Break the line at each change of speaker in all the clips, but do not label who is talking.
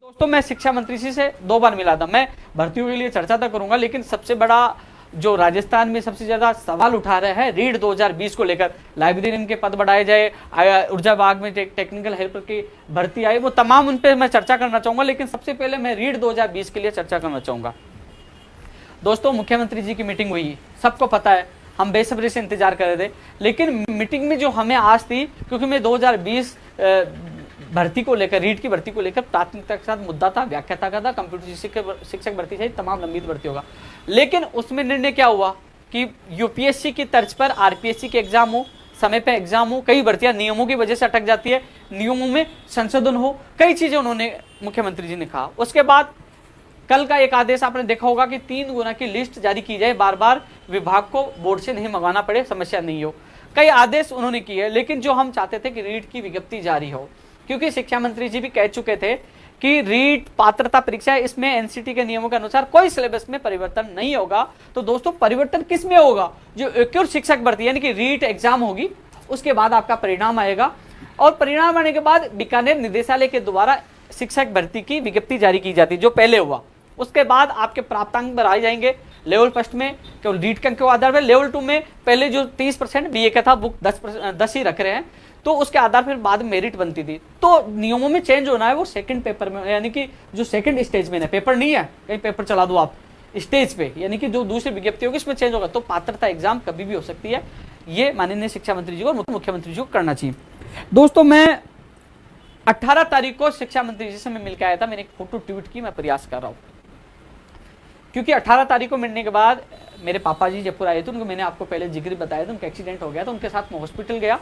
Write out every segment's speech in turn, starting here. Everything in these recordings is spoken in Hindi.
दोस्तों मैं शिक्षा मंत्री जी से 2 बार मिला था। मैं भर्तियों के लिए चर्चा तो करूंगा, लेकिन सबसे बड़ा जो राजस्थान में सबसे ज्यादा सवाल उठा रहे हैं रीट 2020 को लेकर, लाइब्रेरियन के पद बढ़ाए जाए, ऊर्जा विभाग में टेक्निकल हेल्पर की भर्ती आई, वो तमाम उन पर मैं चर्चा करना चाहूंगा। लेकिन सबसे पहले मैं रीट 2020 के लिए चर्चा करना चाहूंगा। दोस्तों मुख्यमंत्री जी की मीटिंग हुई, सबको पता है, हम बेसब्री से इंतजार कर रहे थे। लेकिन मीटिंग में जो हमें आज थी, क्योंकि मैं 2020 भर्ती को लेकर, रीट की भर्ती को लेकर प्राथमिकता के साथ मुद्दा था, व्याख्याता का था, कंप्यूटर शिक्षक भर्ती चाहिए, तमाम लंबित भर्ती होगा। लेकिन उसमें निर्णय क्या हुआ कि यूपीएससी की तर्ज पर आरपीएससी के एग्जाम हो, समय पे एग्जाम हो, कई भर्तियां नियमों की वजह से अटक जाती है, नियमों में संशोधन हो, कई चीजें उन्होंने मुख्यमंत्री जी ने कहा। उसके बाद कल का एक आदेश आपने देखा होगा कि 3 गुना की लिस्ट जारी की जाए, बार बार विभाग को बोर्ड से नहीं मंगवाना पड़े, समस्या नहीं हो, कई आदेश उन्होंने किए। लेकिन जो हम चाहते थे कि रीट की विज्ञप्ति जारी हो, क्योंकि शिक्षा मंत्री जी भी कह चुके थे कि रीट पात्रता परीक्षा है, इसमें एनसीटी के नियमों के अनुसार कोई सिलेबस में परिवर्तन नहीं होगा। तो दोस्तों परिवर्तन किस में होगा? जो एक और शिक्षक भर्ती यानी कि रीट एग्जाम होगी, उसके बाद आपका परिणाम आएगा, और परिणाम आने के बाद बीकानेर निदेशालय के द्वारा शिक्षक भर्ती की विज्ञप्ति जारी की जाती, जो पहले हुआ। उसके बाद आपके प्राप्तांक बढ़ाए जाएंगे। लेवल फर्स्ट में केवल रीट के अंक के आधार पर, लेवल 2 में पहले जो 30% बीए का था वो 10 ही रख रहे हैं, तो उसके आधार पर बाद में मेरिट बनती थी। तो नियमों में चेंज होना है वो सेकंड पेपर में, यानी कि जो सेकंड स्टेज में है, पेपर नहीं है कहीं पेपर चला दो आप, स्टेज पे, यानी कि जो दूसरी विज्ञप्ति होगी इसमें चेंज होगा। तो पात्रता एग्जाम कभी भी हो सकती है, ये माननीय शिक्षा मंत्री जी को और मुख्यमंत्री जी को करना चाहिए। दोस्तों मैं 18 तारीख को शिक्षा मंत्री जी से मैं मिलकर आया था, मैंने एक फोटो ट्वीट की, मैं प्रयास कर रहा हूँ, क्योंकि 18 तारीख को मिलने के बाद मेरे पापा जी जयपुर आए थे, उनको मैंने आपको पहले जिक्र बताया था, उनका एक्सीडेंट हो गया था, उनके साथ मैं हॉस्पिटल गया।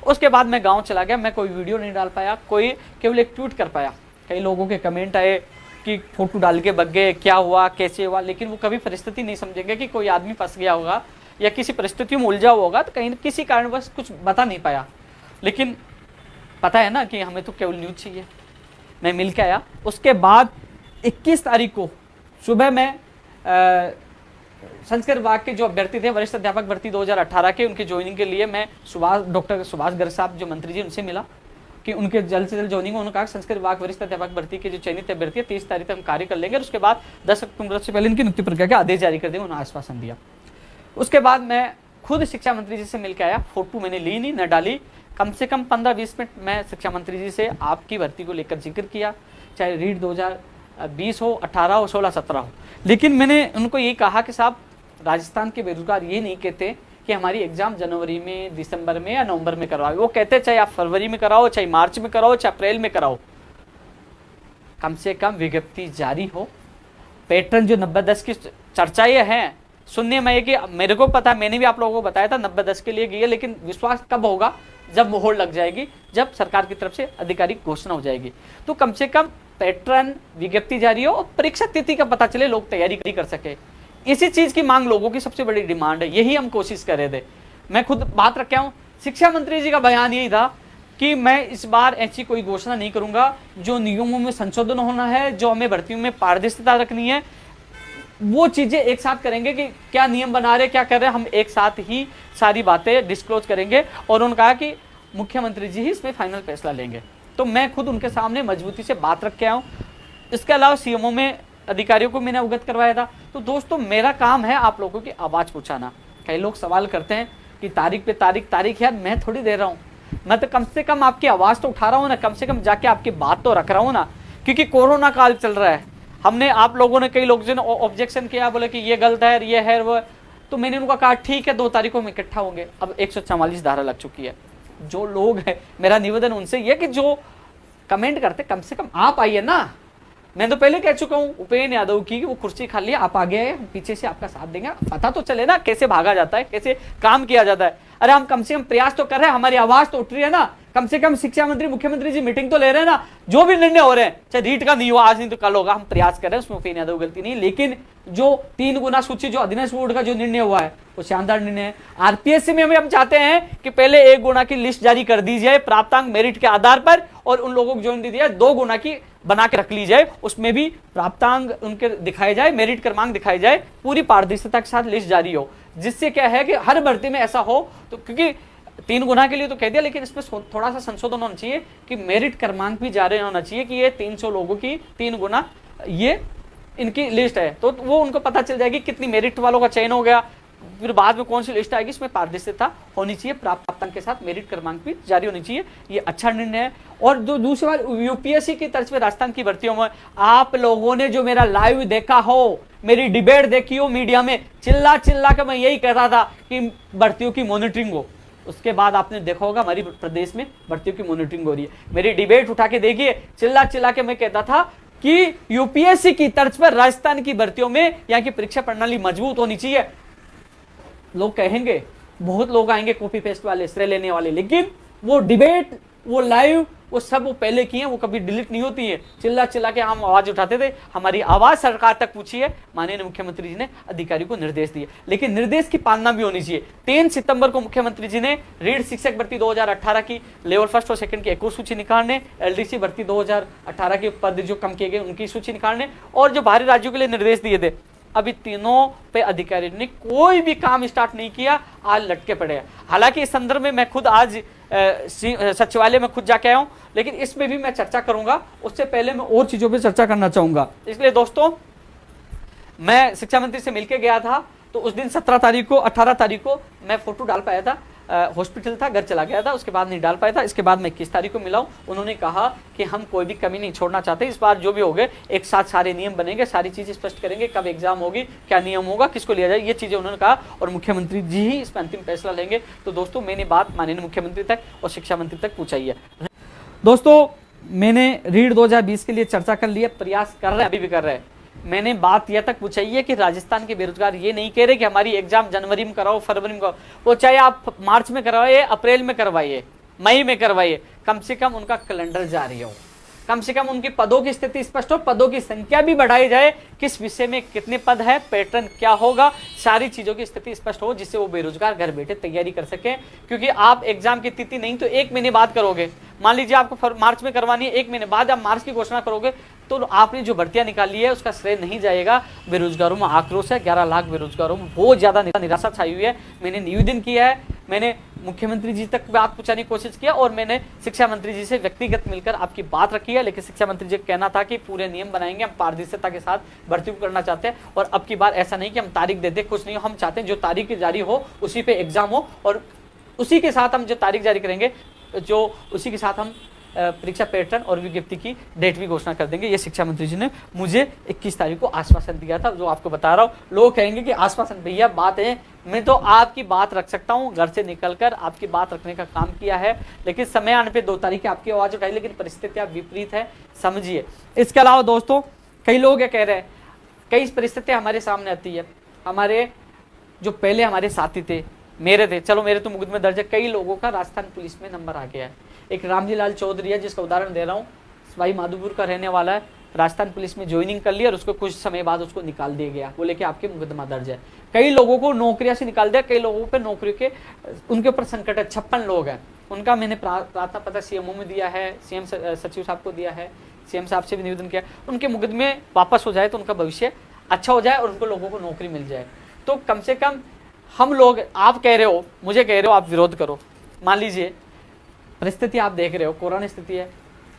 उसके बाद मैं गांव चला गया, मैं कोई वीडियो नहीं डाल पाया, कोई केवल एक ट्वीट कर पाया। कई लोगों के कमेंट आए कि फोटो डाल के बग गए, क्या हुआ, कैसे हुआ, लेकिन वो कभी परिस्थिति नहीं समझेंगे कि कोई आदमी फंस गया होगा या किसी परिस्थिति में उलझा होगा, तो कहीं किसी कारणवश कुछ बता नहीं पाया। लेकिन पता है ना कि हमें तो केवल न्यूज चाहिए। मैं मिल के आया। उसके बाद 21 तारीख को सुबह में संस्कृत विभाग के जो अभ्यर्थी थे, वरिष्ठ अध्यापक भर्ती 2018 के, उनकी ज्वाइनिंग के लिए मैं डॉक्टर सुभाष गर्ग साहब जो मंत्री जी, उनसे मिला कि उनके जल्द से जल्द ज्वाइनिंग हो। उन्होंने कहा संस्कृत विभाग वरिष्ठ अध्यापक भर्ती के जो चयनित अभ्यर्थी है 30 तारीख तक हम कार्य कर लेंगे, और उसके बाद 10 अक्टूबर से पहले इनकी नियुक्ति प्रक्रिया के आदेश जारी कर देंगे, उन्होंने आश्वासन दिया। उसके बाद मैं खुद शिक्षा मंत्री जी से मिलकर आया, फोटो मैंने ली नहीं, न डाली, कम से कम 15-20 मिनट मैं शिक्षा मंत्री जी से आपकी भर्ती को लेकर जिक्र किया, चाहे रीट 2020 हो, 18 हो, 16, 17 हो। लेकिन मैंने उनको ये कहा कि साहब राजस्थान के बेरोजगार ये नहीं कहते कि हमारी एग्जाम जनवरी में, दिसंबर में या नवंबर में करवाओ, वो कहते चाहे आप फरवरी में कराओ, चाहे मार्च में कराओ, चाहे अप्रैल में कराओ, कम से कम विज्ञप्ति जारी हो। पैटर्न जो 90-10 की चर्चाएं हैं सुनने में, कि मेरे को पता है, मैंने भी आप लोगों को बताया था 90-10 के लिए गई है, लेकिन विश्वास कब होगा? जब मोहर लग जाएगी, जब सरकार की तरफ से आधिकारिक घोषणा हो जाएगी। तो कम से कम पैटर्न विज्ञप्ति जारी हो और परीक्षा तिथि का पता चले, लोग तैयारी कर सके। इसी चीज की मांग लोगों की सबसे बड़ी डिमांड है, यही हम कोशिश कर रहे थे। मैं खुद बात रखा हूं, शिक्षा मंत्री जी का बयान यही था कि मैं इस बार ऐसी कोई घोषणा नहीं करूंगा, जो नियमों में संशोधन होना है, जो हमें भर्तियों में पारदर्शिता रखनी है, वो चीजें एक साथ करेंगे। कि क्या नियम बना रहे, क्या कर रहे, हम एक साथ ही सारी बातें डिस्क्लोज करेंगे। और उन्होंने कहा कि मुख्यमंत्री जी ही इसमें फाइनल फैसला लेंगे। तो मैं खुद उनके सामने मजबूती से बात रख के आया हूँ। इसके अलावा सीएमओ में अधिकारियों को मैंने अवगत करवाया था। तो दोस्तों मेरा काम है आप लोगों की आवाज पहुंचाना। कई लोग सवाल करते हैं कि तारीख पे तारीख, यार मैं थोड़ी दे रहा हूँ, मैं तो कम से कम आपकी आवाज तो उठा रहा हूँ ना, कम से कम जाके आपकी बात तो रख रहा हूँ ना। क्योंकि कोरोना काल चल रहा है, हमने, आप लोगों ने, कई लोग जो ऑब्जेक्शन किया, बोले कि ये गलत है, ये है वो, तो मैंने उनको कहा ठीक है 2 तारीखों में इकट्ठा होंगे। अब 144 धारा लग चुकी है। जो लोग हैं, मेरा निवेदन उनसे ये कि जो कमेंट करते, कम से कम आप आइए ना। मैं तो पहले कह चुका हूं उपेन्द्र यादव की, वो कुर्सी खाली है, आप आगे आए, हम पीछे से आपका साथ देंगे, पता तो चले ना कैसे भागा जाता है, कैसे काम किया जाता है। अरे हम कम से कम प्रयास तो कर रहे हैं, हमारी आवाज तो उठ रही है ना। कम से कम शिक्षा मंत्री, मुख्यमंत्री जी मीटिंग तो ले रहे हैं ना। जो भी निर्णय हो रहे हैं, चाहे रीट का नहीं हुआ आज, नहीं तो कल होगा, हम प्रयास कर रहे हैं, उसमें उपेन्द्र यादव गलती नहीं। लेकिन जो 3 गुना सूची, जो अधीनस्थ बोर्ड का जो निर्णय हुआ है, वो शानदार निर्णय है। आरपीएससी में हम चाहते हैं कि पहले 1 गुना की लिस्ट जारी कर दी जाए प्राप्तांक मेरिट के आधार पर, और उन लोगों को ज्वाइन दी जाए 2 गुना की बना के रख ली जाए, उसमें भी प्राप्तांक उनके दिखाए जाए, मेरिट क्रमांक दिखाए जाए, पूरी पारदर्शिता के साथ लिस्ट जारी हो। जिससे क्या है कि हर भर्ती में ऐसा हो, तो क्योंकि 3 गुना के लिए तो कह दिया, लेकिन इसमें थोड़ा सा संशोधन होना चाहिए कि मेरिट क्रमांक भी जारी होना चाहिए कि ये 300 लोगों की 3 गुना ये इनकी लिस्ट है, तो वो उनको पता चल जाएगी कितनी मेरिट वालों का चयन हो गया, फिर बाद में कौन सी लिस्ट आएगी, इसमें पारदर्शिता होनी चाहिए, प्राप्तांक के साथ मेरिट क्रमांक भी जारी होनी चाहिए। ये अच्छा निर्णय है। और जो दूसरी बात, यूपीएससी की तर्ज पे राजस्थान की भर्तियों में आप लोगों ने जो मेरा लाइव देखा हो, मेरी डिबेट देखी हो मीडिया में, चिल्ला चिल्ला के मैं यही कहता था कि भर्तियों की मॉनिटरिंग हो, उसके बाद आपने देखा होगा हमारी प्रदेश में भर्तियों की मॉनिटरिंग हो रही है। मेरी डिबेट उठा के देखिए, चिल्ला चिल्ला के मैं कहता था कि यूपीएससी की तर्ज पर राजस्थान की भर्तियों में यहाँ की परीक्षा प्रणाली मजबूत होनी चाहिए। लोग कहेंगे, बहुत लोग आएंगे कॉपी पेस्ट वाले, श्रेय लेने वाले, लेकिन वो डिबेट, वो लाइव, वो सब वो पहले किए हैं, वो कभी डिलीट नहीं होती है। चिल्ला चिल्ला के हम आवाज उठाते थे, हमारी आवाज सरकार तक पहुंची है, माननीय मुख्यमंत्री जी ने अधिकारी को निर्देश दिए, लेकिन निर्देश की पालना भी होनी चाहिए। 3 सितंबर को मुख्यमंत्री जी ने रीढ़ शिक्षक भर्ती 2018 की लेवल 1 और 2 की एक और सूची निकालने, एलडीसी भर्ती 2018 के पद जो कम किए गए उनकी सूची निकालने, और जो बाहरी राज्यों के लिए निर्देश दिए थे, अभी तीनों पे अधिकारी ने कोई भी काम स्टार्ट नहीं किया, आज लटके पड़े हैं। हालांकि इस संदर्भ में मैं खुद आज सचिवालय में खुद जाके आया हूं, लेकिन इसमें भी मैं चर्चा करूंगा। उससे पहले मैं और चीजों पे चर्चा करना चाहूंगा। इसलिए दोस्तों, मैं शिक्षा मंत्री से मिलके गया था, तो उस दिन 17 तारीख को 18 तारीख को मैं फोटो डाल पाया था, हॉस्पिटल था, घर चला गया था, उसके बाद नहीं डाल पाया था। इसके बाद मैं 21 तारीख को मिला हूं, उन्होंने कहा कि हम कोई भी कमी नहीं छोड़ना चाहते, इस बार जो भी हो गए एक साथ सारे नियम बनेंगे, सारी चीजें स्पष्ट करेंगे, कब एग्जाम होगी, क्या नियम होगा, किसको लिया जाए, ये चीजें उन्होंने कहा, और मुख्यमंत्री जी ही इसमें अंतिम फैसला लेंगे। तो दोस्तों, मैंने बात माननीय मुख्यमंत्री तक और शिक्षा मंत्री तक पहुंचाई है। दोस्तों, मैंने रीढ़ 2020 के लिए चर्चा कर लिया, प्रयास कर रहे हैं, अभी भी कर रहे हैं। मैंने बात यह तक पूछी है कि राजस्थान के बेरोजगार ये नहीं कह रहे कि हमारी एग्जाम जनवरी में कराओ, फरवरी में कराओ, वो चाहे आप मार्च में करवाइए, अप्रैल में करवाइए, मई में करवाइए, कम से कम उनका कैलेंडर जारी हो, कम से कम उनकी पदों की स्थिति स्पष्ट हो, पदों की संख्या भी बढ़ाई जाए, किस विषय में कितने पद है, पैटर्न क्या होगा, सारी चीजों की स्थिति स्पष्ट हो, जिससे वो बेरोजगार घर बैठे तैयारी कर सके। क्योंकि आप एग्जाम की तिथि नहीं तो 1 महीने बाद करोगे, मान लीजिए आपको मार्च में करवानी है, 1 महीने बाद आप मार्च की घोषणा करोगे, तो आपने जो भर्तियां निकाली है उसका श्रेय नहीं जाएगा। बेरोजगारों में आक्रोश है, 11 लाख बेरोजगारों में बहुत ज्यादा निराशा छाई हुई है। मैंने निवेदन किया है, मैंने मुख्यमंत्री जी तक बात पहुंचाने की कोशिश किया, और मैंने शिक्षा मंत्री जी से व्यक्तिगत मिलकर आपकी बात रखी है, लेकिन शिक्षा मंत्री जी का कहना था कि पूरे नियम बनाएंगे, हम पारदर्शिता के साथ भर्ती को करना चाहते हैं, और अब की बार ऐसा नहीं कि हम तारीख दे दे, कुछ नहीं, हम चाहते हैं जो तारीख जारी हो उसी पे एग्जाम हो, और उसी के साथ हम जो तारीख जारी करेंगे, जो उसी के साथ हम परीक्षा पैटर्न और विज्ञप्ति की डेट भी घोषणा कर देंगे। ये शिक्षा मंत्री जी ने मुझे 21 तारीख को आश्वासन दिया था, जो आपको बता रहा हूँ। लोग कहेंगे कि आश्वासन भैया बात है, मैं तो आपकी बात रख सकता हूँ, घर से निकलकर आपकी बात रखने का काम किया है, लेकिन समय आने पे 2 तारीख की आपकी आवाज उठाई, लेकिन परिस्थितियाँ विपरीत है, समझिए। इसके अलावा दोस्तों, कई लोग ये कह रहे हैं, कई परिस्थितियाँ हमारे सामने आती है, हमारे जो पहले हमारे साथी थे, मेरे थे, चलो मेरे तो मुकदमे दर्ज है, कई लोगों का राजस्थान पुलिस में नंबर आ गया है। एक रामजी लाल चौधरी है, जिसका उदाहरण दे रहा हूँ, भाई माधोपुर का रहने वाला है, राजस्थान पुलिस में ज्वाइनिंग कर लिया और उसको कुछ समय बाद उसको निकाल दिया गया, बोले कि आपके मुकदमा दर्ज है। कई लोगों को नौकरियां से निकाल दिया, कई लोगों पे नौकरी के उनके ऊपर संकट है। 56 लोग हैं, उनका मैंने प्रार्थना पत्र सीएमओ में दिया है, सीएम सचिव साहब को दिया है, सीएम साहब से भी निवेदन किया, उनके मुकदमे वापस हो जाए तो उनका भविष्य अच्छा हो जाए और उनको लोगों को नौकरी मिल जाए। तो कम से कम हम लोग, आप कह रहे हो, मुझे कह रहे हो आप विरोध करो, मान लीजिए परिस्थिति आप देख रहे हो, कोरोना स्थिति है,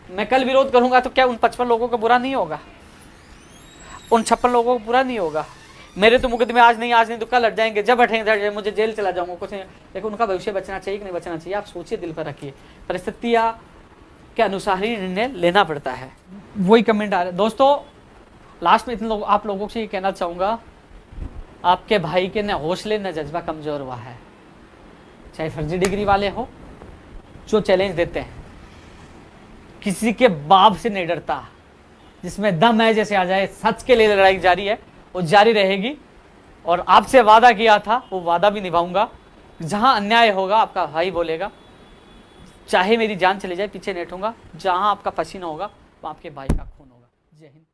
मैं कल विरोध करूंगा तो क्या उन 55 लोगों का बुरा नहीं होगा, उन 56 लोगों को बुरा नहीं होगा? मेरे तो मुकदमे आज नहीं तो कल हट जाएंगे, जब हटेंगे मुझे जेल चला जाऊंगा, कुछ नहीं, लेकिन उनका भविष्य बचना चाहिए कि नहीं बचना चाहिए, आप सोचिए, दिल पर रखिए, परिस्थितियां के अनुसार ही निर्णय लेना पड़ता है। वही कमेंट आ रहे दोस्तों। लास्ट में इतने लोग, आप लोगों से ये कहना चाहूंगा, आपके भाई के न हौसले न जज्बा कमजोर हुआ है, चाहे फर्जी डिग्री वाले हो जो चैलेंज देते हैं, किसी के बाप से नहीं डरता, जिसमें दम है जैसे आ जाए, सच के लिए लड़ाई जारी है, वो जारी रहेगी। और आपसे वादा किया था वो वादा भी निभाऊंगा, जहां अन्याय होगा आपका भाई बोलेगा, चाहे मेरी जान चली जाए पीछे नहीं हटूंगा, जहां आपका पसीना होगा वहां आपके भाई का खून होगा। जय हिंद।